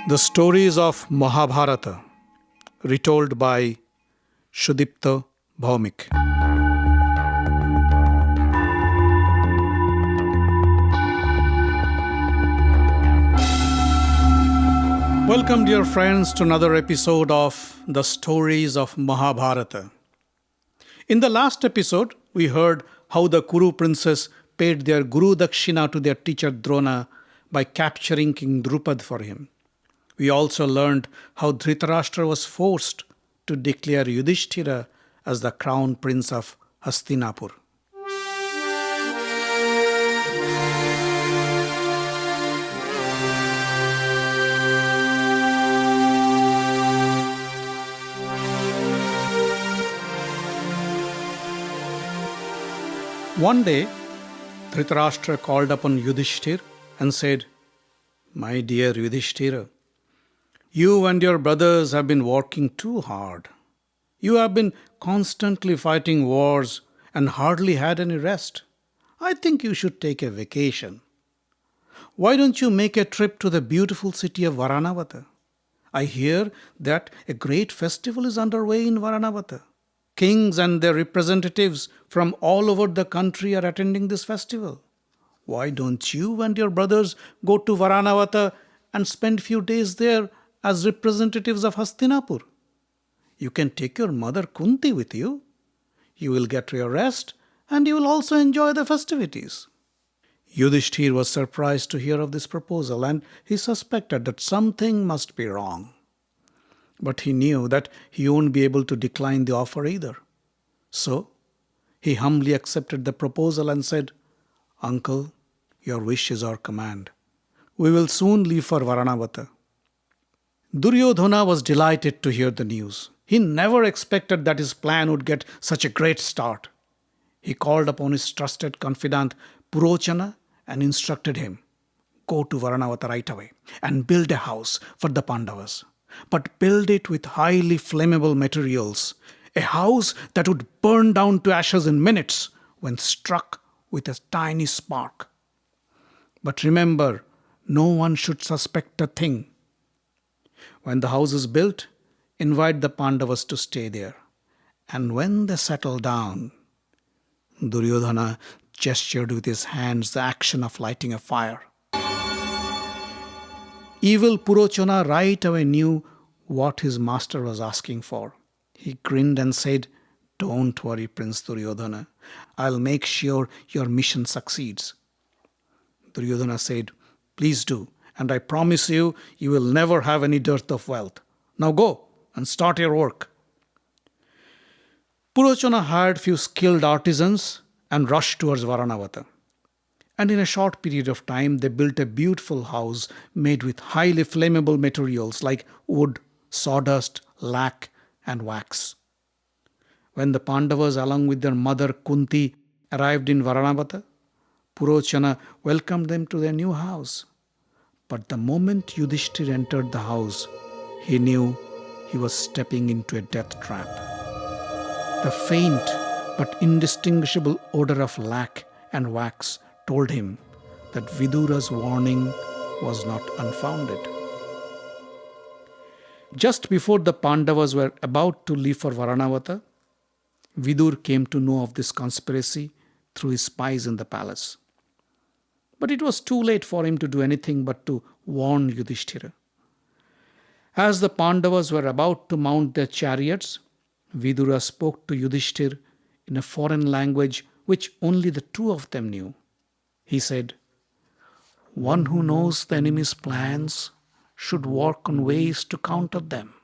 The stories of Mahabharata, retold by Sudipta, Bhawmik. Welcome, dear friends, to another episode of The Stories of Mahabharata. In the last episode, we heard how the Kuru princess paid their Guru Dakshina to their teacher Drona by capturing King Drupad for him. We also learned how Dhritarashtra was forced to declare Yudhishthira as the crown prince of Hastinapur. One day, Dhritarashtra called upon Yudhishthira and said, "My dear Yudhishthira, you and your brothers have been working too hard. You have been constantly fighting wars and hardly had any rest. I think you should take a vacation. Why don't you make a trip to the beautiful city of Varanabata? I hear that a great festival is underway in Varanabata. Kings and their representatives from all over the country are attending this festival. Why don't you and your brothers go to Varanavata and spend few days there as representatives of Hastinapur? You can take your mother Kunti with you. You will get your rest and you will also enjoy the festivities." Yudhishthir was surprised to hear of this proposal and he suspected that something must be wrong. But he knew that he wouldn't be able to decline the offer either. So, he humbly accepted the proposal and said, "Uncle, your wish is our command. We will soon leave for Varanavata." Duryodhana was delighted to hear the news. He never expected that his plan would get such a great start. He called upon his trusted confidant Purochana and instructed him, "Go to Varanavata right away and build a house for the Pandavas. But build it with highly flammable materials, a house that would burn down to ashes in minutes when struck with a tiny spark. But remember, no one should suspect a thing. When the house is built, invite the Pandavas to stay there. And when they settle down," Duryodhana gestured with his hands the action of lighting a fire. Evil Purochana right away knew what his master was asking for. He grinned and said, "Don't worry, Prince Duryodhana. I'll make sure your mission succeeds." Duryodhana said, "Please do, and I promise you, you will never have any dearth of wealth. Now go and start your work." Purochana hired few skilled artisans and rushed towards Varanavata. And in a short period of time, they built a beautiful house made with highly flammable materials like wood, sawdust, lac, and wax. When the Pandavas, along with their mother Kunti, arrived in Varanavata, Purochana welcomed them to their new house. But the moment Yudhishthir entered the house, he knew he was stepping into a death trap. The faint but indistinguishable odor of lac and wax told him that Vidura's warning was not unfounded. Just before the Pandavas were about to leave for Varanavata, Vidur came to know of this conspiracy through his spies in the palace. But it was too late for him to do anything but to warn Yudhishthira. As the Pandavas were about to mount their chariots, Vidura spoke to Yudhishthira in a foreign language which only the two of them knew. He said, "One who knows the enemy's plans should work on ways to counter them.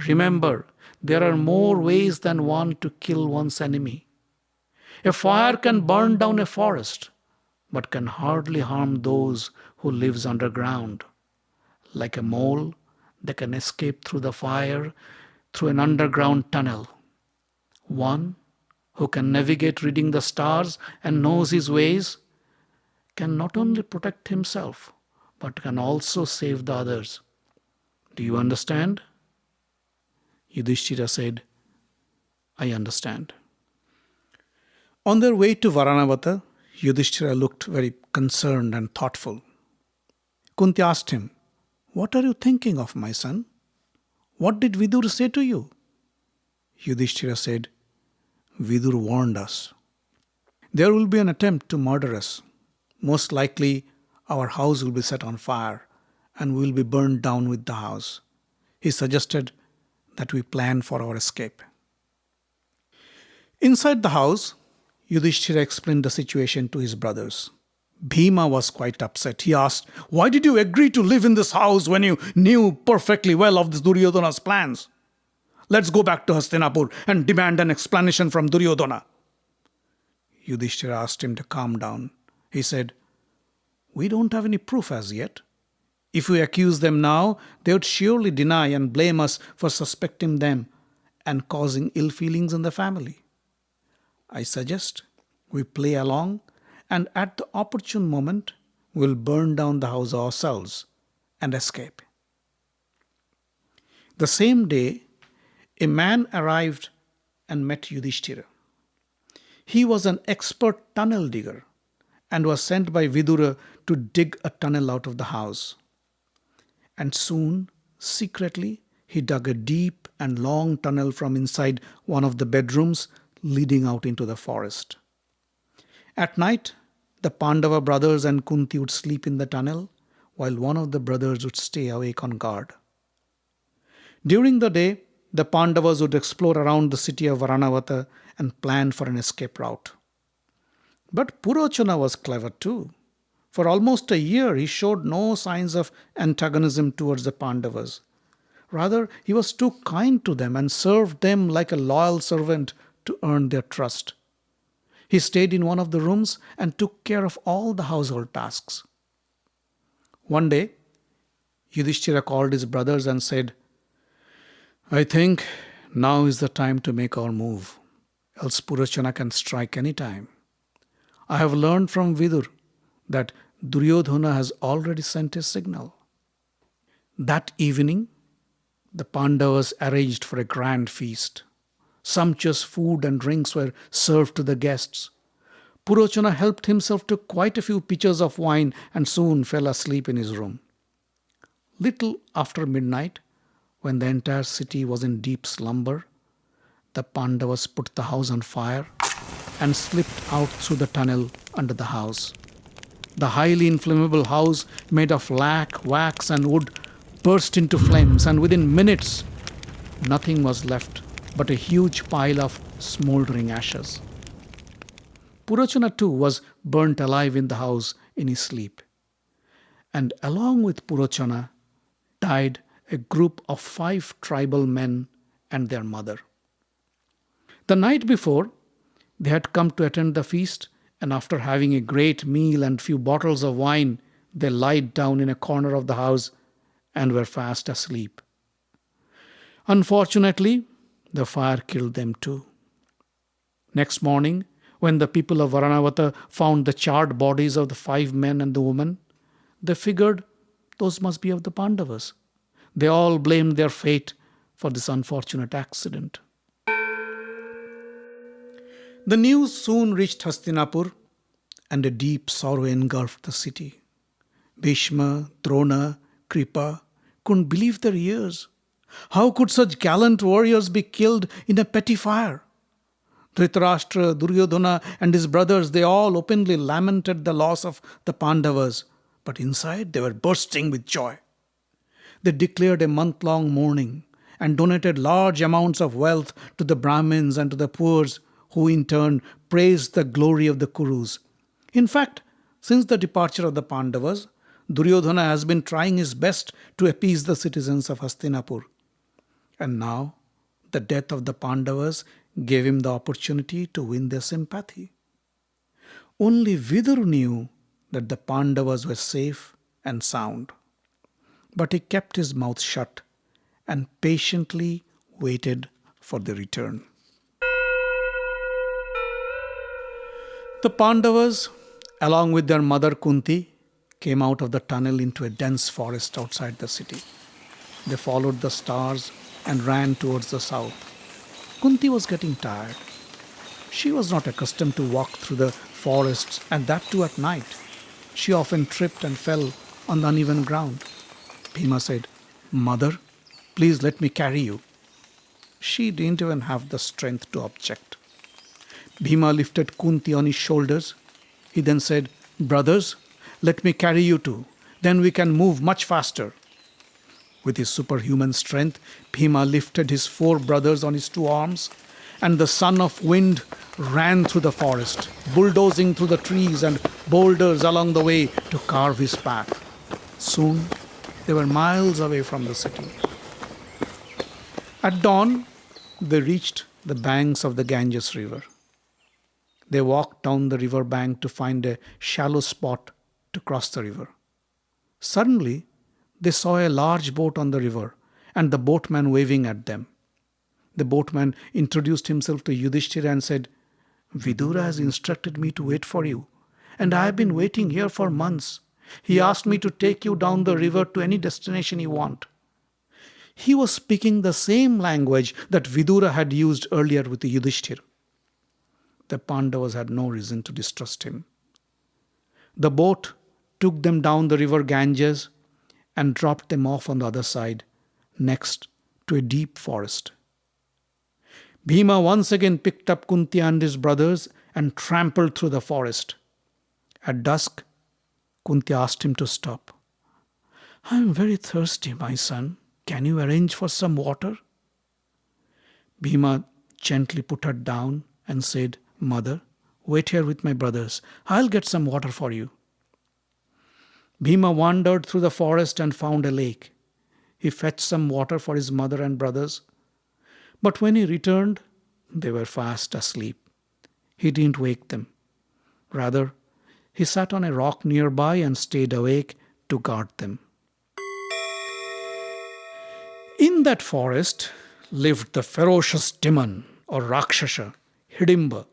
Remember, there are more ways than one to kill one's enemy. A fire can burn down a forest, but can hardly harm those who lives underground. Like a mole, they can escape through the fire through an underground tunnel. One who can navigate reading the stars and knows his ways can not only protect himself, but can also save the others. Do you understand?" Yudhishthira said, "I understand." On their way to Varanavata, Yudhishthira looked very concerned and thoughtful. Kunti asked him, What are you thinking of, my son? What did Vidur say to you? Yudhishthira said, Vidur warned us. There will be an attempt to murder us. Most likely, our house will be set on fire and we will be burned down with the house. He suggested that we plan for our escape. Inside the house, Yudhishthira explained the situation to his brothers. Bheema was quite upset. He asked, Why did you agree to live in this house when you knew perfectly well of this Duryodhana's plans? Let's go back to Hastinapur and demand an explanation from Duryodhana. Yudhishthira asked him to calm down. He said, We don't have any proof as yet. If we accuse them now, they would surely deny and blame us for suspecting them and causing ill feelings in the family. I suggest we play along and at the opportune moment we'll burn down the house ourselves and escape. The same day, a man arrived and met Yudhishthira. He was an expert tunnel digger and was sent by Vidura to dig a tunnel out of the house. And soon, secretly, he dug a deep and long tunnel from inside one of the bedrooms leading out into the forest. At night, the Pandava brothers and Kunti would sleep in the tunnel, while one of the brothers would stay awake on guard. During the day, the Pandavas would explore around the city of Varanabata and plan for an escape route. But Purochana was clever too. For almost a year, he showed no signs of antagonism towards the Pandavas. Rather, he was too kind to them and served them like a loyal servant to earn their trust. He stayed in one of the rooms and took care of all the household tasks. One day, Yudhishthira called his brothers and said, I think now is the time to make our move, else Purochana can strike any time. I have learned from Vidur that Duryodhana has already sent his signal. That evening, the Pandavas arranged for a grand feast. Sumptuous food and drinks were served to the guests. Purochana helped himself to quite a few pitchers of wine and soon fell asleep in his room. Little after midnight, when the entire city was in deep slumber, the Pandavas put the house on fire and slipped out through the tunnel under the house. The highly inflammable house, made of lac, wax and wood, burst into flames, and within minutes, nothing was left but a huge pile of smouldering ashes. Purochana too was burnt alive in the house in his sleep. And along with Purochana died a group of 5 tribal men and their mother. The night before, they had come to attend the feast, and after having a great meal and few bottles of wine, they lied down in a corner of the house and were fast asleep. Unfortunately, the fire killed them too. Next morning, when the people of Varanabata found the charred bodies of the 5 men and the woman, they figured those must be of the Pandavas. They all blamed their fate for this unfortunate accident. The news soon reached Hastinapur, and a deep sorrow engulfed the city. Bhishma, Drona, Kripa couldn't believe their ears. How could such gallant warriors be killed in a petty fire? Dhritarashtra, Duryodhana and his brothers, they all openly lamented the loss of the Pandavas, but inside they were bursting with joy. They declared a month-long mourning and donated large amounts of wealth to the Brahmins and to the poor, who in turn praised the glory of the Kurus. In fact, since the departure of the Pandavas, Duryodhana has been trying his best to appease the citizens of Hastinapur. And now, the death of the Pandavas gave him the opportunity to win their sympathy. Only Vidur knew that the Pandavas were safe and sound. But he kept his mouth shut and patiently waited for their return. The Pandavas, along with their mother Kunti, came out of the tunnel into a dense forest outside the city. They followed the stars and ran towards the south. Kunti was getting tired. She was not accustomed to walk through the forests, and that too at night. She often tripped and fell on the uneven ground. Bhima said, "Mother, please let me carry you." She didn't even have the strength to object. Bhima lifted Kunti on his shoulders. He then said, "Brothers, let me carry you too. Then we can move much faster." With his superhuman strength, Bhima lifted his 4 brothers on his 2 arms, and the son of wind ran through the forest, bulldozing through the trees and boulders along the way to carve his path. Soon, they were miles away from the city. At dawn, they reached the banks of the Ganges River. They walked down the river bank to find a shallow spot to cross the river. Suddenly, they saw a large boat on the river and the boatman waving at them. The boatman introduced himself to Yudhishthira and said, "Vidura has instructed me to wait for you, and I have been waiting here for months. He asked me to take you down the river to any destination you want." He was speaking the same language that Vidura had used earlier with Yudhishthira. The Pandavas had no reason to distrust him. The boat took them down the river Ganges and dropped them off on the other side, next to a deep forest. Bhima once again picked up Kunti and his brothers and trampled through the forest. At dusk, Kunti asked him to stop. "I am very thirsty, my son. Can you arrange for some water?" Bhima gently put her down and said, "Mother, wait here with my brothers. I'll get some water for you." Bhima wandered through the forest and found a lake. He fetched some water for his mother and brothers. But when he returned, they were fast asleep. He didn't wake them. Rather, he sat on a rock nearby and stayed awake to guard them. In that forest lived the ferocious demon or Rakshasa, Hidimb,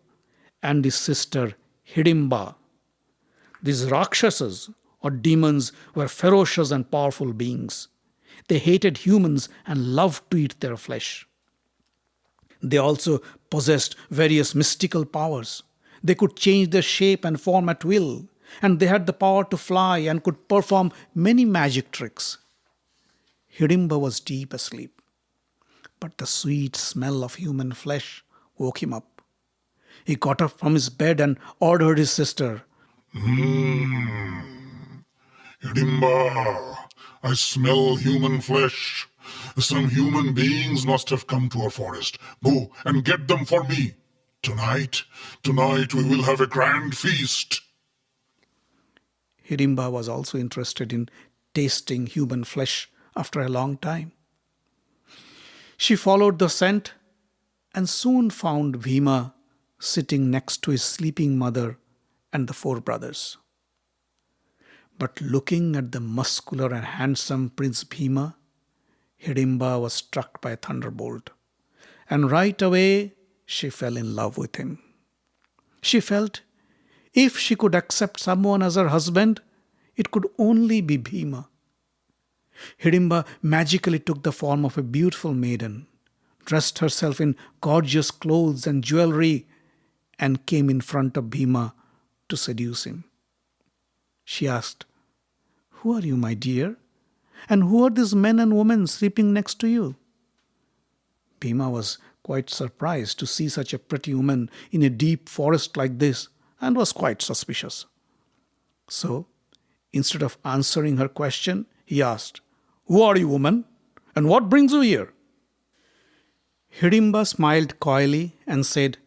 and his sister Hidimbaa. These Rakshasas or demons were ferocious and powerful beings. They hated humans and loved to eat their flesh. They also possessed various mystical powers. They could change their shape and form at will, and they had the power to fly and could perform many magic tricks. Hidimba was deep asleep, but the sweet smell of human flesh woke him up. He got up from his bed and ordered his sister, Hidimba, I smell human flesh. Some human beings must have come to our forest. Go and get them for me. Tonight we will have a grand feast." Hidimba was also interested in tasting human flesh after a long time. She followed the scent and soon found Bhima sitting next to his sleeping mother and the 4 brothers. But looking at the muscular and handsome Prince Bhima, Hidimba was struck by a thunderbolt, and right away she fell in love with him. She felt if she could accept someone as her husband, it could only be Bhima. Hidimba magically took the form of a beautiful maiden, dressed herself in gorgeous clothes and jewelry, and came in front of Bhima to seduce him. She asked, "Who are you, my dear? And who are these men and women sleeping next to you?" Bhima was quite surprised to see such a pretty woman in a deep forest like this and was quite suspicious. So, instead of answering her question, he asked, "Who are you, woman? And what brings you here?" Hidimba smiled coyly and said,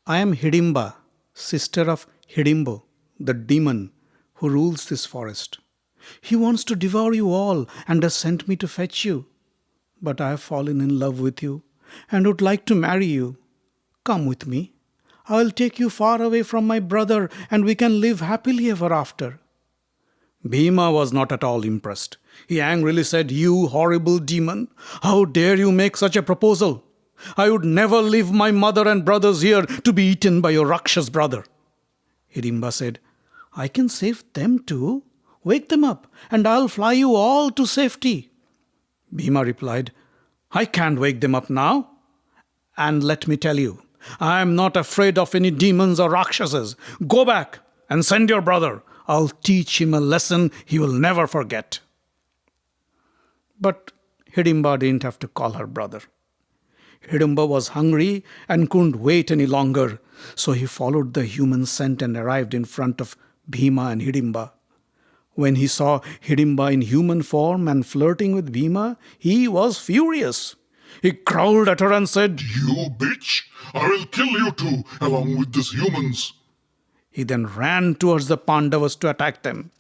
"I am Hidimba, sister of Hidimbo, the demon who rules this forest. He wants to devour you all and has sent me to fetch you. But I have fallen in love with you and would like to marry you. Come with me. I will take you far away from my brother and we can live happily ever after." Bhima was not at all impressed. He angrily said, "You horrible demon, how dare you make such a proposal? I would never leave my mother and brothers here to be eaten by your Rakshas brother." Hidimba said, "I can save them too. Wake them up, and I'll fly you all to safety." Bhima replied, "I can't wake them up now. And let me tell you, I am not afraid of any demons or Rakshasas. Go back and send your brother. I'll teach him a lesson he will never forget." But Hidimba didn't have to call her brother. Hidimba was hungry and couldn't wait any longer, so he followed the human scent and arrived in front of Bheema and Hidimba. When he saw Hidimba in human form and flirting with Bheema, he was furious. He growled at her and said, You bitch! I will kill you too, along with these humans. He then ran towards the Pandavas to attack them.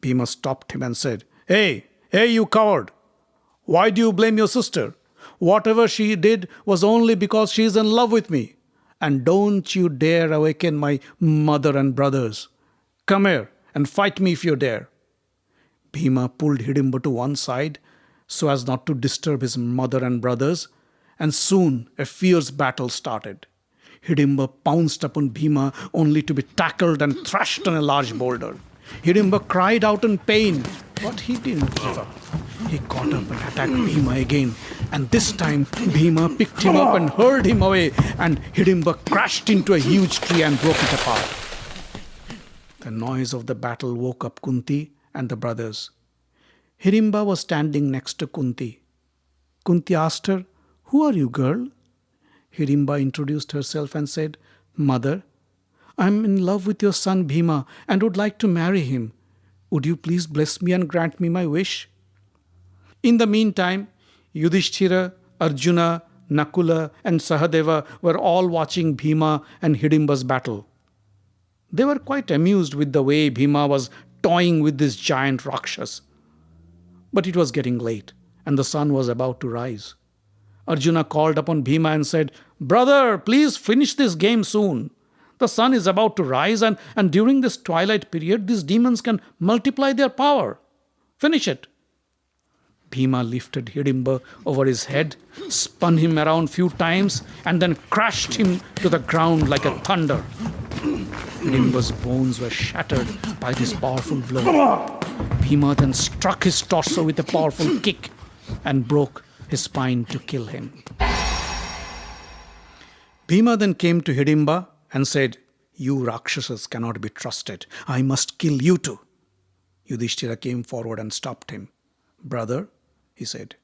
Bheema stopped him and said, Hey, you coward! Why do you blame your sister? Whatever she did was only because she is in love with me. And don't you dare awaken my mother and brothers. Come here and fight me if you dare. Bheema pulled Hidimba to one side so as not to disturb his mother and brothers, and soon a fierce battle started. Hidimba pounced upon Bheema only to be tackled and thrashed on a large boulder. Hidimba cried out in pain, but he didn't give up. He caught up and attacked Bheema again, and this time Bheema picked him up and hurled him away, and Hidimba crashed into a huge tree and broke it apart. The noise of the battle woke up Kunti and the brothers. Hidimba was standing next to Kunti. Kunti asked her, Who are you, girl? Hidimba introduced herself and said, Mother, I am in love with your son Bheema and would like to marry him. Would you please bless me and grant me my wish? In the meantime, Yudhishthira, Arjuna, Nakula and Sahadeva were all watching Bheema and Hidimba's battle. They were quite amused with the way Bheema was toying with this giant Rakshas. But it was getting late, and the sun was about to rise. Arjuna called upon Bheema and said, Brother, please finish this game soon. The sun is about to rise, and during this twilight period, these demons can multiply their power. Finish it. Bheema lifted Hidimba over his head, spun him around few times, and then crashed him to the ground like a thunder. Hidimba's bones were shattered by this powerful blow. Bheema then struck his torso with a powerful kick and broke his spine to kill him. Bheema then came to Hidimba and said, You Rakshasas cannot be trusted. I must kill you too. Yudhishthira came forward and stopped him. Brother, he said,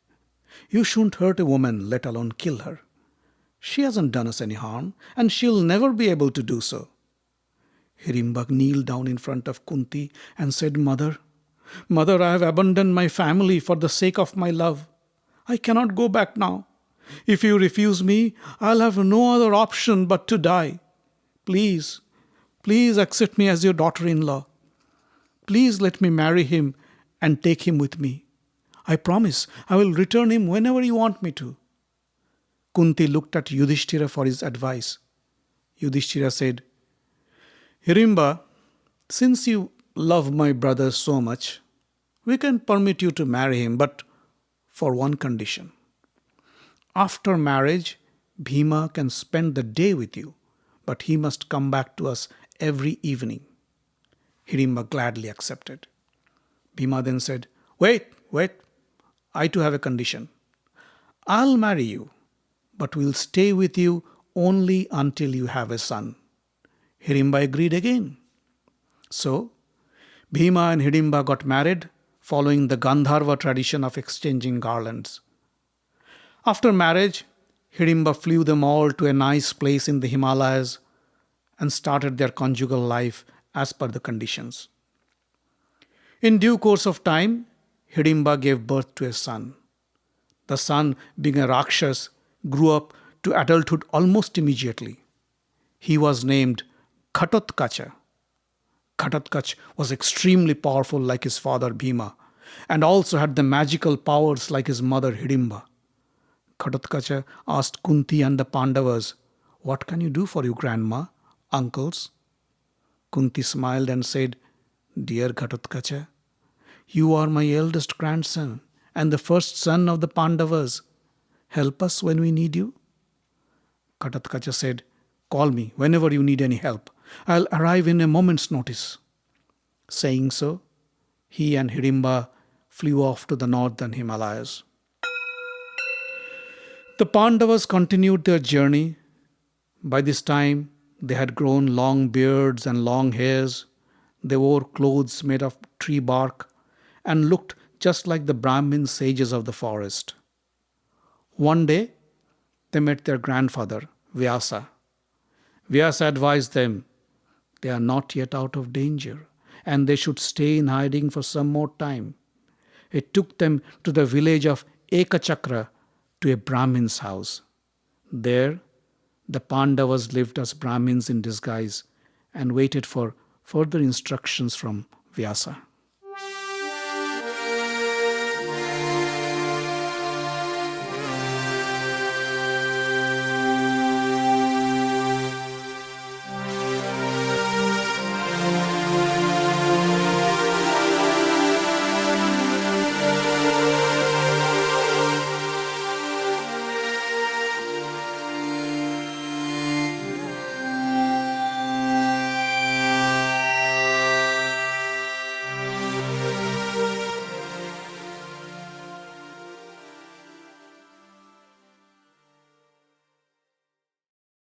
you shouldn't hurt a woman, let alone kill her. She hasn't done us any harm, and she'll never be able to do so. Hidimba kneeled down in front of Kunti and said, Mother, I have abandoned my family for the sake of my love. I cannot go back now. If you refuse me, I'll have no other option but to die. Please accept me as your daughter-in-law. Please let me marry him and take him with me. I promise I will return him whenever you want me to. Kunti looked at Yudhishthira for his advice. Yudhishthira said, Hidimba, since you love my brother so much, we can permit you to marry him, but for one condition. After marriage, Bheema can spend the day with you, but he must come back to us every evening. Hidimba gladly accepted. Bheema then said, Wait, I too have a condition. I'll marry you, but will stay with you only until you have a son. Hidimba agreed again. So, Bheema and Hidimba got married, following the Gandharva tradition of exchanging garlands. After marriage, Hidimba flew them all to a nice place in the Himalayas and started their conjugal life as per the conditions. In due course of time, Hidimba gave birth to a son. The son, being a Rakshas, grew up to adulthood almost immediately. He was named Ghatotkacha. Ghatotkacha was extremely powerful like his father Bheema, and also had the magical powers like his mother Hidimba. Ghatotkacha asked Kunti and the Pandavas, What can you do for your grandma, uncles? Kunti smiled and said, Dear Ghatotkacha, you are my eldest grandson and the first son of the Pandavas. Help us when we need you. Ghatotkacha said, Call me whenever you need any help. I'll arrive in a moment's notice. Saying so, he and Hidimba flew off to the northern Himalayas. The Pandavas continued their journey. By this time, they had grown long beards and long hairs. They wore clothes made of tree bark and looked just like the Brahmin sages of the forest. One day, they met their grandfather, Vyasa. Vyasa advised them they are not yet out of danger and they should stay in hiding for some more time. It took them to the village of Ekachakra to a Brahmin's house. There, the Pandavas lived as Brahmins in disguise and waited for further instructions from Vyasa.